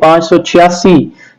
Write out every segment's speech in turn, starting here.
586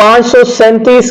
537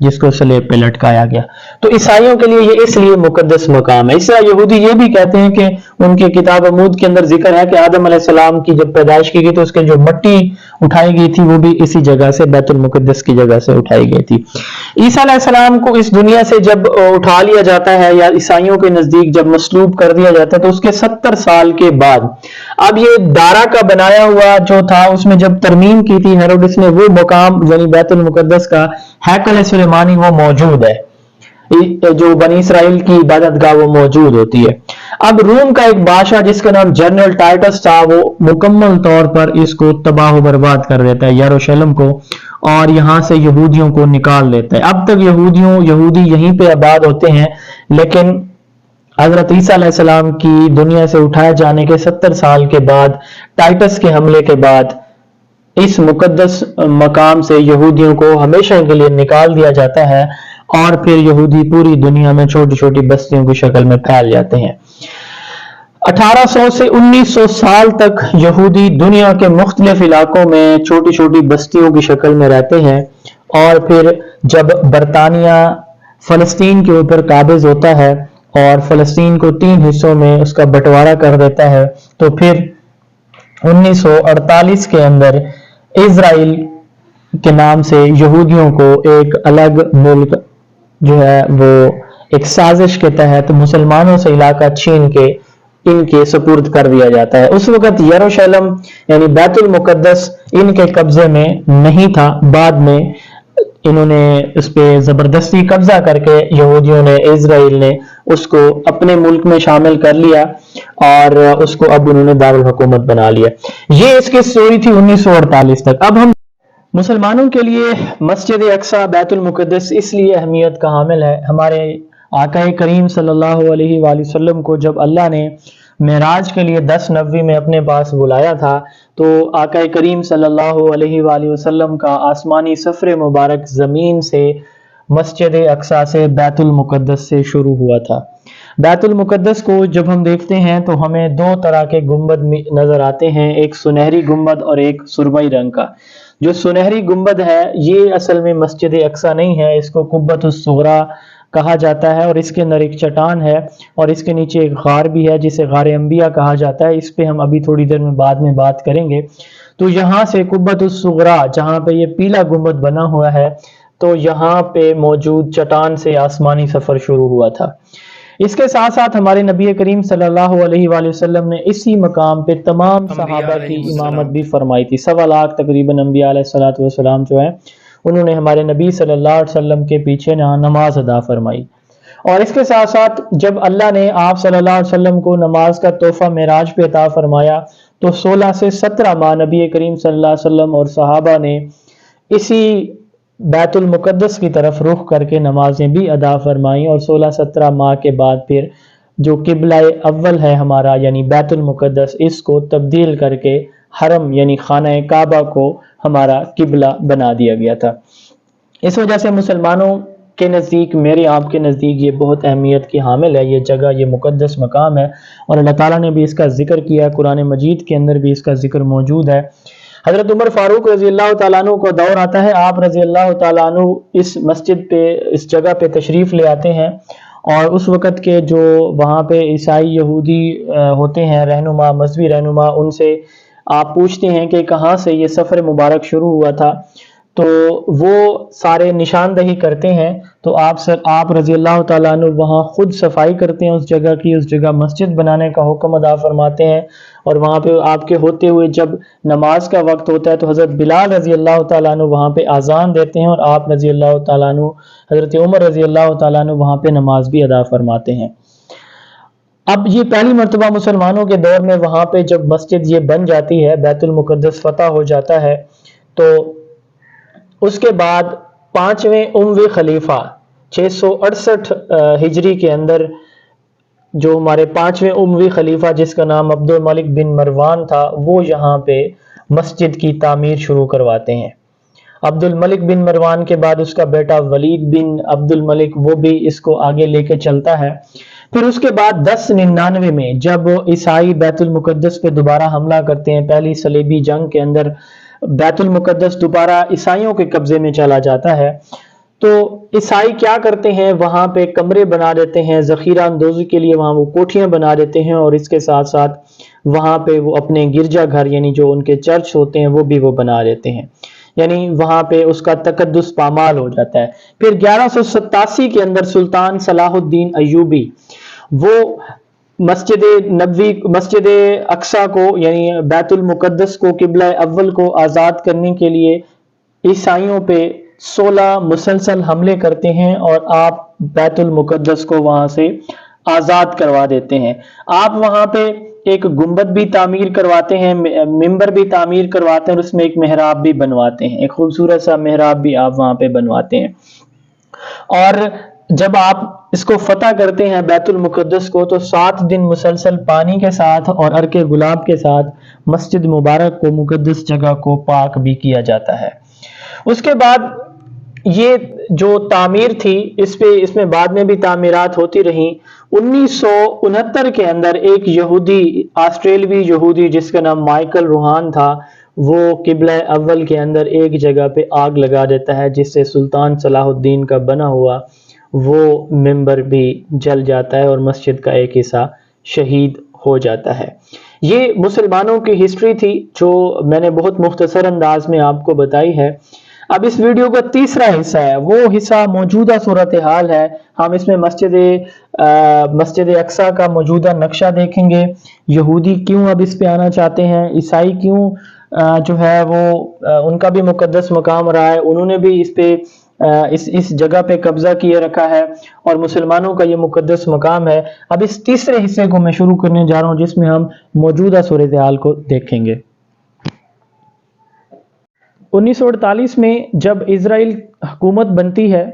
جس کو سلیب پہ لٹکایا گیا. تو عیسائیوں کے لیے یہ اس لیے مقدس مقام ہے. اس طرح یہودی یہ بھی کہتے ہیں کہ ان کی کتاب عمود کے اندر ذکر ہے کہ آدم علیہ السلام کی جب پیدائش کی گئی تو اس کے جو مٹی اٹھائی گئی تھی وہ بھی اسی جگہ سے، بیت المقدس کی جگہ سے اٹھائی گئی تھی. عیسیٰ علیہ السلام کو اس دنیا سے جب اٹھا لیا جاتا ہے یا عیسائیوں کے نزدیک جب مصلوب کر دیا جاتا ہے تو اس کے 70 سال کے بعد اب یہ دارا کا بنایا ہوا جو تھا اس میں جب ترمیم کی تھی ہیروڈس نے، وہ مقام یعنی بیت المقدس کا ہیکل سلیمانی وہ موجود ہے، جو بنی اسرائیل کی عبادت گاہ وہ موجود ہوتی ہے. اب روم کا ایک بادشاہ جس کا نام جنرل ٹائٹس تھا وہ مکمل طور پر اس کو تباہ و برباد کر دیتا ہے، یروشلم کو، اور یہاں سے یہودیوں کو نکال دیتا ہے. اب تک یہودی یہیں پہ آباد ہوتے ہیں، لیکن حضرت عیسیٰ علیہ السلام کی دنیا سے اٹھائے جانے کے 70 سال کے بعد ٹائٹس کے حملے کے بعد اس مقدس مقام سے یہودیوں کو ہمیشہ کے لیے نکال دیا جاتا ہے، اور پھر یہودی پوری دنیا میں چھوٹی چھوٹی بستیوں کی شکل میں پھیل جاتے ہیں. 1800 سے 1900 سال تک یہودی دنیا کے مختلف علاقوں میں چھوٹی چھوٹی بستیوں کی شکل میں رہتے ہیں، اور پھر جب برطانیہ فلسطین کے اوپر قابض ہوتا ہے اور فلسطین کو 3 حصوں میں اس کا بٹوارا کر دیتا ہے تو پھر 1948 کے اندر اسرائیل کے نام سے یہودیوں کو ایک الگ ملک جو ہے وہ ایک سازش کے تحت مسلمانوں سے علاقہ چھین کے ان کے سپرد کر دیا جاتا ہے. اس وقت یروشلم یعنی بیت المقدس ان کے قبضے میں نہیں تھا، بعد میں انہوں نے اس پہ زبردستی قبضہ کر کے یہودیوں نے، اسرائیل نے اس کو اپنے ملک میں شامل کر لیا اور اس کو اب انہوں نے دارالحکومت بنا لیا. یہ اس کی سٹوری تھی 1948 تک. اب ہم مسلمانوں کے لیے مسجد اقصی بیت المقدس اس لیے اہمیت کا حامل ہے. ہمارے آقا کریم صلی اللہ علیہ وآلہ وسلم کو جب اللہ نے معراج کے لیے 10 نوی میں اپنے پاس بلایا تھا تو آقا کریم صلی اللہ علیہ وآلہ وسلم کا آسمانی سفر مبارک زمین سے مسجد اقصی سے بیت المقدس سے شروع ہوا تھا. بیت المقدس کو جب ہم دیکھتے ہیں تو ہمیں 2 طرح کے گنبد نظر آتے ہیں، ایک سنہری گنبد اور ایک سرمئی رنگ کا. جو سنہری گنبد ہے یہ اصل میں مسجد اقصی نہیں ہے، اس کو قبۃ الصغریٰ کہا جاتا ہے، اور اس کے اندر ایک چٹان ہے اور اس کے نیچے ایک غار بھی ہے جسے غار انبیاء کہا جاتا ہے. اس پہ ہم ابھی تھوڑی دیر میں بعد میں بات کریں گے. تو یہاں سے قبۃ الصغریٰ جہاں پہ یہ پیلا گنبد بنا ہوا ہے تو یہاں پہ موجود چٹان سے آسمانی سفر شروع ہوا تھا. اس کے ساتھ ساتھ ہمارے نبی کریم صلی اللہ علیہ وآلہ وسلم نے اسی مقام پہ تمام صحابہ کی امامت بھی فرمائی تھی. 1.25 لاکھ تقریباً انبیاء علیہ السلام جو ہیں انہوں نے ہمارے نبی صلی اللہ علیہ وسلم کے پیچھے نماز ادا فرمائی. اور اس کے ساتھ ساتھ جب اللہ نے آپ صلی اللہ علیہ وسلم کو نماز کا تحفہ معراج پہ عطا فرمایا تو 16 سے 17 ماہ نبی کریم صلی اللہ علیہ وسلم اور صحابہ نے اسی بیت المقدس کی طرف رخ کر کے نمازیں بھی ادا فرمائیں، اور 16-17 ماہ کے بعد پھر جو قبلہ اول ہے ہمارا یعنی بیت المقدس اس کو تبدیل کر کے حرم یعنی خانہ کعبہ کو ہمارا قبلہ بنا دیا گیا تھا. اس وجہ سے مسلمانوں کے نزدیک، میرے آپ کے نزدیک یہ بہت اہمیت کی حامل ہے، یہ جگہ، یہ مقدس مقام ہے، اور اللہ تعالیٰ نے بھی اس کا ذکر کیا، قرآن مجید کے اندر بھی اس کا ذکر موجود ہے. حضرت عمر فاروق رضی اللہ تعالیٰ عنہ کو دور آتا ہے، آپ رضی اللہ تعالیٰ عنہ اس مسجد پہ، اس جگہ پہ تشریف لے آتے ہیں، اور اس وقت کے جو وہاں پہ عیسائی یہودی ہوتے ہیں رہنما، مذہبی رہنما، ان سے آپ پوچھتے ہیں کہ کہاں سے یہ سفر مبارک شروع ہوا تھا، تو وہ سارے نشاندہی کرتے ہیں. تو آپ رضی اللہ تعالیٰ عنہ وہاں خود صفائی کرتے ہیں اس جگہ کی، اس جگہ مسجد بنانے کا حکم ادا فرماتے ہیں، اور وہاں پہ آپ کے ہوتے ہوئے جب نماز کا وقت ہوتا ہے تو حضرت بلال رضی اللہ تعالیٰ عنہ وہاں پہ اذان دیتے ہیں، اور آپ رضی اللہ تعالیٰ عنہ، حضرت عمر رضی اللہ تعالیٰ عنہ وہاں پہ نماز بھی ادا فرماتے ہیں. اب یہ پہلی مرتبہ مسلمانوں کے دور میں وہاں پہ جب مسجد یہ بن جاتی ہے، بیت المقدس فتح ہو جاتا ہے، تو اس کے بعد 5ویں اموی خلیفہ 668 ہجری کے اندر جو ہمارے 5ویں اموی خلیفہ جس کا نام عبد الملک بن مروان تھا، وہ یہاں پہ مسجد کی تعمیر شروع کرواتے ہیں. عبد الملک بن مروان کے بعد اس کا بیٹا ولید بن عبد الملک وہ بھی اس کو آگے لے کے چلتا ہے. پھر اس کے بعد 1099 میں جب عیسائی بیت المقدس پہ دوبارہ حملہ کرتے ہیں، پہلی صلیبی جنگ کے اندر بیت المقدس دوبارہ عیسائیوں کے قبضے میں چلا جاتا ہے، تو عیسائی کیا کرتے ہیں، وہاں پہ کمرے بنا دیتے ہیں ذخیرہ اندوزی کے لیے، وہاں وہ کوٹھیاں بنا دیتے ہیں، اور اس کے ساتھ ساتھ وہاں پہ وہ اپنے گرجا گھر یعنی جو ان کے چرچ ہوتے ہیں وہ بھی وہ بنا دیتے ہیں، یعنی وہاں پہ اس کا تقدس پامال ہو جاتا ہے۔ پھر 1187 کے اندر سلطان صلاح الدین ایوبی وہ مسجد نبوی، مسجد اقصی کو یعنی بیت المقدس کو، قبلہ اول کو آزاد کرنے کے لیے عیسائیوں پہ 16 مسلسل حملے کرتے ہیں، اور آپ بیت المقدس کو وہاں سے آزاد کروا دیتے ہیں۔ آپ وہاں پہ ایک گنبد بھی تعمیر کرواتے ہیں، ممبر بھی تعمیر کرواتے ہیں، اور اس میں ایک محراب بھی بنواتے ہیں، ایک خوبصورت سا محراب بھی آپ وہاں پہ بنواتے ہیں۔ اور جب آپ اس کو فتح کرتے ہیں بیت المقدس کو، تو 7 دن مسلسل پانی کے ساتھ اور عرق گلاب کے ساتھ مسجد مبارک کو، مقدس جگہ کو پاک بھی کیا جاتا ہے۔ اس کے بعد یہ جو تعمیر تھی، اس میں بعد میں بھی تعمیرات ہوتی رہیں۔ 1969 کے اندر ایک یہودی، آسٹریلوی یہودی جس کا نام مائیکل روہان تھا، وہ قبلہ اول کے اندر ایک جگہ پہ آگ لگا دیتا ہے، جس سے سلطان صلاح الدین کا بنا ہوا وہ ممبر بھی جل جاتا ہے، اور مسجد کا ایک حصہ شہید ہو جاتا ہے۔ یہ مسلمانوں کی ہسٹری تھی جو میں نے بہت مختصر انداز میں آپ کو بتائی ہے۔ اب اس ویڈیو کا تیسرا حصہ ہے، وہ حصہ موجودہ صورتحال ہے۔ ہم اس میں مسجد اقصی کا موجودہ نقشہ دیکھیں گے، یہودی کیوں اب اس پہ آنا چاہتے ہیں، عیسائی کیوں جو ہے وہ ان کا بھی مقدس مقام رہا ہے، انہوں نے بھی اس پہ اس جگہ پہ قبضہ کیے رکھا ہے، اور مسلمانوں کا یہ مقدس مقام ہے۔ اب اس تیسرے حصے کو میں شروع کرنے جا رہا ہوں، جس میں ہم موجودہ صورتحال کو دیکھیں گے۔ 1948 میں جب اسرائیل حکومت بنتی ہے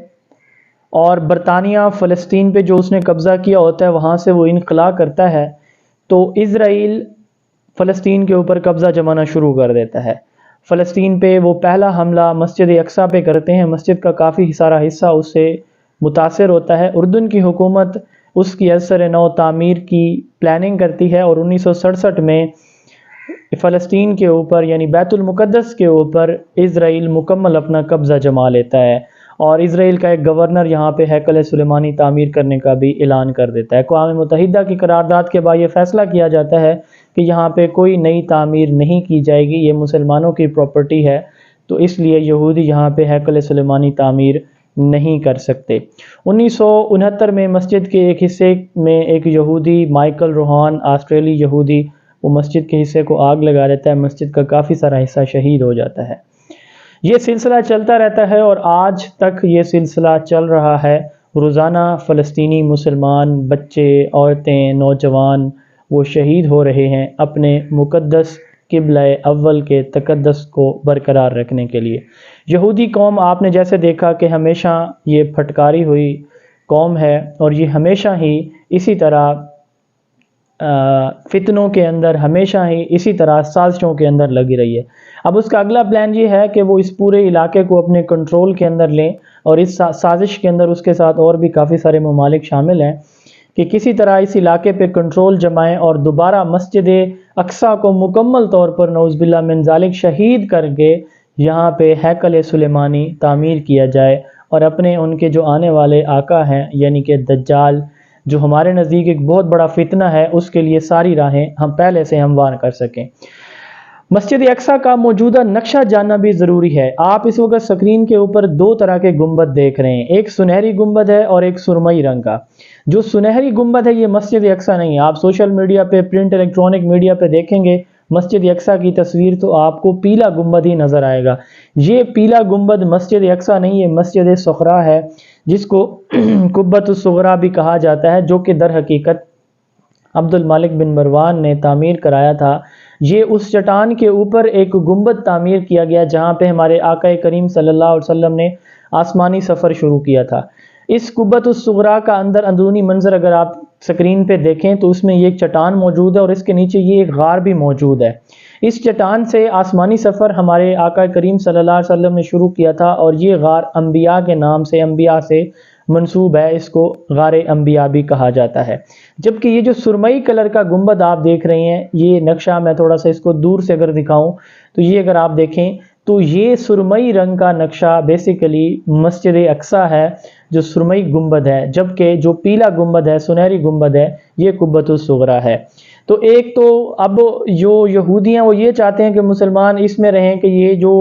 اور برطانیہ فلسطین پہ جو اس نے قبضہ کیا ہوتا ہے وہاں سے وہ انخلا کرتا ہے، تو اسرائیل فلسطین کے اوپر قبضہ جمانا شروع کر دیتا ہے۔ فلسطین پہ وہ پہلا حملہ مسجد اقصی پہ کرتے ہیں، مسجد کا کافی سارا حصہ اس سے متاثر ہوتا ہے۔ اردن کی حکومت اس کی اثر نو تعمیر کی پلاننگ کرتی ہے، اور 1967 میں فلسطین کے اوپر یعنی بیت المقدس کے اوپر اسرائیل مکمل اپنا قبضہ جما لیتا ہے، اور اسرائیل کا ایک گورنر یہاں پہ ہیکل سلیمانی تعمیر کرنے کا بھی اعلان کر دیتا ہے۔ اقوام متحدہ کی قرارداد کے بعد یہ فیصلہ کیا جاتا ہے کہ یہاں پہ کوئی نئی تعمیر نہیں کی جائے گی، یہ مسلمانوں کی پراپرٹی ہے، تو اس لیے یہودی یہاں پہ ہیکل سلیمانی تعمیر نہیں کر سکتے۔ 1969 میں مسجد کے ایک حصے میں ایک یہودی مائیکل روہان، آسٹریلی یہودی، وہ مسجد کے حصے کو آگ لگا دیتا ہے، مسجد کا کافی سارا حصہ شہید ہو جاتا ہے۔ یہ سلسلہ چلتا رہتا ہے، اور آج تک یہ سلسلہ چل رہا ہے۔ روزانہ فلسطینی مسلمان، بچے، عورتیں، نوجوان وہ شہید ہو رہے ہیں اپنے مقدس قبلہ اول کے تقدس کو برقرار رکھنے کے لیے۔ یہودی قوم آپ نے جیسے دیکھا کہ ہمیشہ یہ پھٹکاری ہوئی قوم ہے، اور یہ ہمیشہ ہی اسی طرح فتنوں کے اندر، ہمیشہ ہی اسی طرح سازشوں کے اندر لگی رہی ہے۔ اب اس کا اگلا پلان یہ ہے کہ وہ اس پورے علاقے کو اپنے کنٹرول کے اندر لیں، اور اس سازش کے اندر اس کے ساتھ اور بھی کافی سارے ممالک شامل ہیں کہ کسی طرح اس علاقے پہ کنٹرول جمائیں، اور دوبارہ مسجد اقصی کو مکمل طور پر نعوذ باللہ من ذالک شہید کر کے یہاں پہ ہیکل سلیمانی تعمیر کیا جائے، اور اپنے ان کے جو آنے والے آقا ہیں یعنی کہ دجال، جو ہمارے نزدیک ایک بہت بڑا فتنہ ہے، اس کے لیے ساری راہیں ہم پہلے سے ہموار کر سکیں۔ مسجد اقصی کا موجودہ نقشہ جاننا بھی ضروری ہے۔ آپ اس وقت سکرین کے اوپر 2 طرح کے گنبد دیکھ رہے ہیں، ایک سنہری گنبد ہے اور ایک سرمئی رنگ کا۔ جو سنہری گنبد ہے یہ مسجد اقصی نہیں ہے۔ آپ سوشل میڈیا پہ، پرنٹ الیکٹرانک میڈیا پہ دیکھیں گے مسجد اقصی کی تصویر تو آپ کو پیلا گنبد ہی نظر آئے گا۔ یہ پیلا گنبد مسجد اقصی نہیں ہے، مسجد صغریٰ ہے، جس کو قبۃ الصغریٰ بھی کہا جاتا ہے، جو کہ در حقیقت عبد الملک بن مروان نے تعمیر کرایا تھا۔ یہ اس چٹان کے اوپر ایک گنبد تعمیر کیا گیا جہاں پہ ہمارے آقا کریم صلی اللہ علیہ وسلم نے آسمانی سفر شروع کیا تھا۔ اس قبۃ الصغریٰ کا اندرونی منظر اگر آپ سکرین پہ دیکھیں تو اس میں یہ ایک چٹان موجود ہے، اور اس کے نیچے یہ ایک غار بھی موجود ہے۔ اس چٹان سے آسمانی سفر ہمارے آقا کریم صلی اللہ علیہ وسلم نے شروع کیا تھا، اور یہ غار انبیاء کے نام سے، انبیاء سے منسوب ہے، اس کو غار انبیاء بھی کہا جاتا ہے۔ جبکہ یہ جو سرمئی کلر کا گنبد آپ دیکھ رہے ہیں، یہ نقشہ میں تھوڑا سا اس کو دور سے اگر دکھاؤں تو یہ اگر آپ دیکھیں تو یہ سرمئی رنگ کا نقشہ بیسیکلی مسجد اقصی ہے جو سرمئی گنبد ہے، جبکہ جو پیلا گنبد ہے، سنہری گنبد ہے، یہ قبۃ الصغریٰ ہے۔ تو ایک تو اب جو یہودی ہیں وہ یہ چاہتے ہیں کہ مسلمان اس میں رہیں کہ یہ جو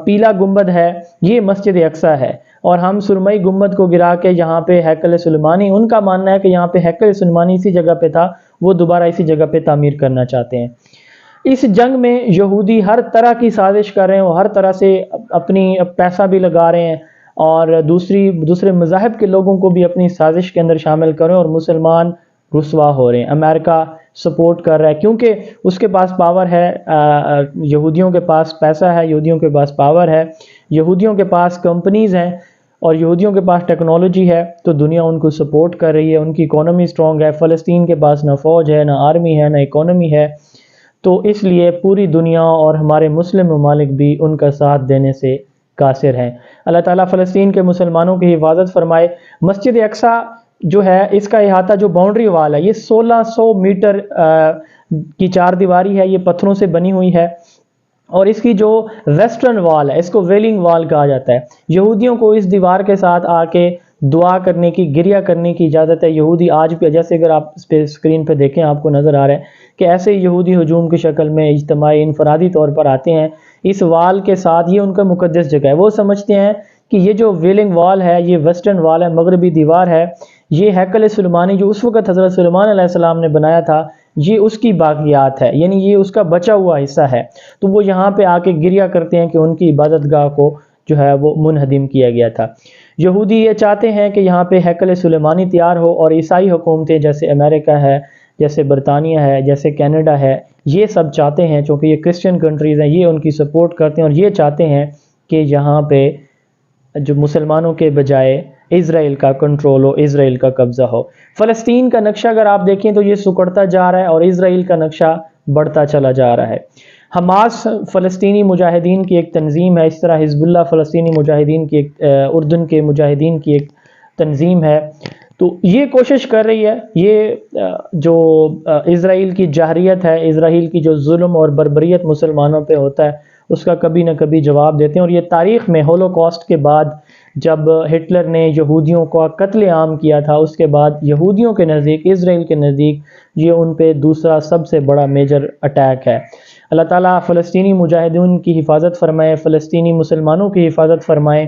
پیلا گنبد ہے یہ مسجد اقصی ہے، اور ہم سرمئی گنبد کو گرا کے یہاں پہ ہیکل سلیمانی، ان کا ماننا ہے کہ یہاں پہ ہیکل سلیمانی اسی جگہ پہ تھا، وہ دوبارہ اسی جگہ پہ تعمیر کرنا چاہتے ہیں۔ اس جنگ میں یہودی ہر طرح کی سازش کر رہے ہیں، وہ ہر طرح سے اپنی پیسہ بھی لگا رہے ہیں اور دوسرے مذاہب کے لوگوں کو بھی اپنی سازش کے اندر شامل کر رہے ہیں، اور مسلمان رسوا ہو رہے ہیں۔ امریکہ سپورٹ کر رہا ہے کیونکہ اس کے پاس پاور ہے، یہودیوں کے پاس پیسہ ہے، یہودیوں کے پاس پاور ہے، یہودیوں کے پاس کمپنیز ہیں اور یہودیوں کے پاس ٹیکنالوجی ہے، تو دنیا ان کو سپورٹ کر رہی ہے، ان کی اکانومی سٹرونگ ہے۔ فلسطین کے پاس نہ فوج ہے، نہ آرمی ہے، نہ اکانومی ہے، تو اس لیے پوری دنیا اور ہمارے مسلم ممالک بھی ان کا ساتھ دینے سے قاصر ہیں۔ اللہ تعالیٰ فلسطین کے مسلمانوں کی حفاظت فرمائے۔ مسجد اقصی جو ہے اس کا احاطہ جو باؤنڈری وال ہے یہ 1600 میٹر کی چار دیواری ہے، یہ پتھروں سے بنی ہوئی ہے، اور اس کی جو ویسٹرن وال ہے اس کو ویلنگ وال کہا جاتا ہے۔ یہودیوں کو اس دیوار کے ساتھ آ کے دعا کرنے کی، گریہ کرنے کی اجازت ہے۔ یہودی آج بھی، جیسے اگر آپ اس پہ اسکرین پہ دیکھیں آپ کو نظر آ رہا ہے کہ ایسے یہودی ہجوم کی شکل میں اجتماعی انفرادی طور پر آتے ہیں اس وال کے ساتھ، یہ ان کا مقدس جگہ ہے۔ وہ سمجھتے ہیں کہ یہ جو ویلنگ وال ہے، یہ ویسٹرن وال ہے، مغربی دیوار ہے، یہ ہیکل سلیمانی جو اس وقت حضرت سلیمان علیہ السلام نے بنایا تھا، یہ اس کی باقیات ہے، یعنی یہ اس کا بچا ہوا حصہ ہے۔ تو وہ یہاں پہ آ کے گریہ کرتے ہیں کہ ان کی عبادت گاہ کو جو ہے وہ منہدم کیا گیا تھا۔ یہودی یہ چاہتے ہیں کہ یہاں پہ ہیکل سلیمانی تیار ہو، اور عیسائی حکومتیں جیسے امریکہ ہے، جیسے برطانیہ ہے، جیسے کینیڈا ہے، یہ سب چاہتے ہیں، چونکہ یہ کرسچن کنٹریز ہیں، یہ ان کی سپورٹ کرتے ہیں، اور یہ چاہتے ہیں کہ یہاں پہ جو مسلمانوں کے بجائے اسرائیل کا کنٹرول ہو، اسرائیل کا قبضہ ہو۔ فلسطین کا نقشہ اگر آپ دیکھیں تو یہ سکڑتا جا رہا ہے، اور اسرائیل کا نقشہ بڑھتا چلا جا رہا ہے۔ حماس فلسطینی مجاہدین کی ایک تنظیم ہے، اس طرح حزب اللہ فلسطینی مجاہدین کی ایک اردن کے مجاہدین کی ایک تنظیم ہے۔ تو یہ کوشش کر رہی ہے، یہ جو اسرائیل کی جارحیت ہے، اسرائیل کی جو ظلم اور بربریت مسلمانوں پہ ہوتا ہے اس کا کبھی نہ کبھی جواب دیتے ہیں، اور یہ تاریخ میں ہولوکاسٹ کے بعد جب ہٹلر نے یہودیوں کا قتل عام کیا تھا، اس کے بعد یہودیوں کے نزدیک، اسرائیل کے نزدیک یہ ان پہ دوسرا سب سے بڑا میجر اٹیک ہے۔ اللہ تعالیٰ فلسطینی مجاہدین کی حفاظت فرمائے، فلسطینی مسلمانوں کی حفاظت فرمائے۔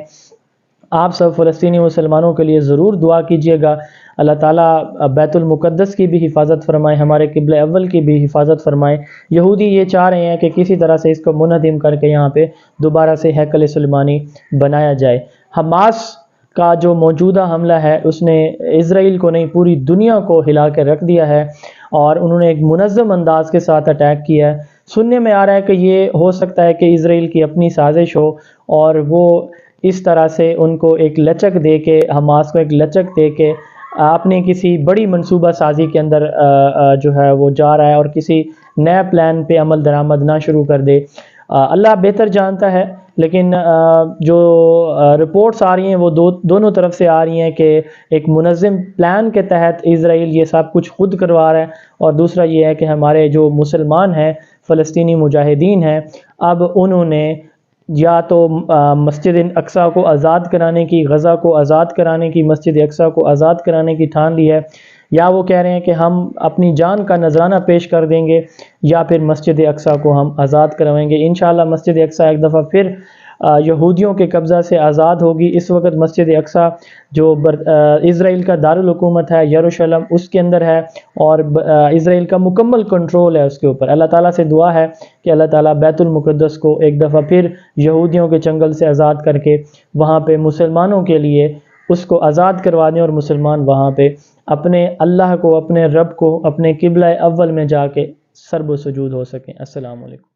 آپ سب فلسطینی مسلمانوں کے لیے ضرور دعا کیجیے گا۔ اللہ تعالیٰ بیت المقدس کی بھی حفاظت فرمائے، ہمارے قبلہ اول کی بھی حفاظت فرمائے۔ یہودی یہ چاہ رہے ہیں کہ کسی طرح سے اس کو منہدم کر کے یہاں پہ دوبارہ سے ہیکل سلیمانی بنایا جائے۔ حماس کا جو موجودہ حملہ ہے اس نے اسرائیل کو نہیں پوری دنیا کو ہلا کے رکھ دیا ہے، اور انہوں نے ایک منظم انداز کے ساتھ اٹیک کیا ہے۔ سننے میں آ رہا ہے کہ یہ ہو سکتا ہے کہ اسرائیل کی اپنی سازش ہو، اور وہ اس طرح سے ان کو ایک لچک دے کے، حماس کو ایک لچک دے کے اپنے کسی بڑی منصوبہ سازی کے اندر جو ہے وہ جا رہا ہے، اور کسی نئے پلان پہ عمل درآمد نہ شروع کر دے۔ اللہ بہتر جانتا ہے، لیکن جو رپورٹس آ رہی ہیں وہ دونوں طرف سے آ رہی ہیں کہ ایک منظم پلان کے تحت اسرائیل یہ سب کچھ خود کروا رہا ہے، اور دوسرا یہ ہے کہ ہمارے جو مسلمان ہیں، فلسطینی مجاہدین ہیں، اب انہوں نے یا تو مسجد اقصی کو آزاد کرانے کی، غزہ کو آزاد کرانے کی، مسجد اقصی کو آزاد کرانے کی ٹھان لی ہے، یا وہ کہہ رہے ہیں کہ ہم اپنی جان کا نذرانہ پیش کر دیں گے، یا پھر مسجد اقصی کو ہم آزاد کروائیں گے۔ انشاءاللہ مسجد اقصی ایک دفعہ پھر یہودیوں کے قبضہ سے آزاد ہوگی۔ اس وقت مسجد اقصی جو اسرائیل کا دارالحکومت ہے، یروشلم، اس کے اندر ہے، اور اسرائیل کا مکمل کنٹرول ہے اس کے اوپر۔ اللہ تعالیٰ سے دعا ہے کہ اللہ تعالیٰ بیت المقدس کو ایک دفعہ پھر یہودیوں کے چنگل سے آزاد کر کے وہاں پہ مسلمانوں کے لیے اس کو آزاد کروا دیں، اور مسلمان وہاں پہ اپنے اللہ کو، اپنے رب کو، اپنے قبلہ اول میں جا کے سرب و سجود ہو سکیں۔ السلام علیکم۔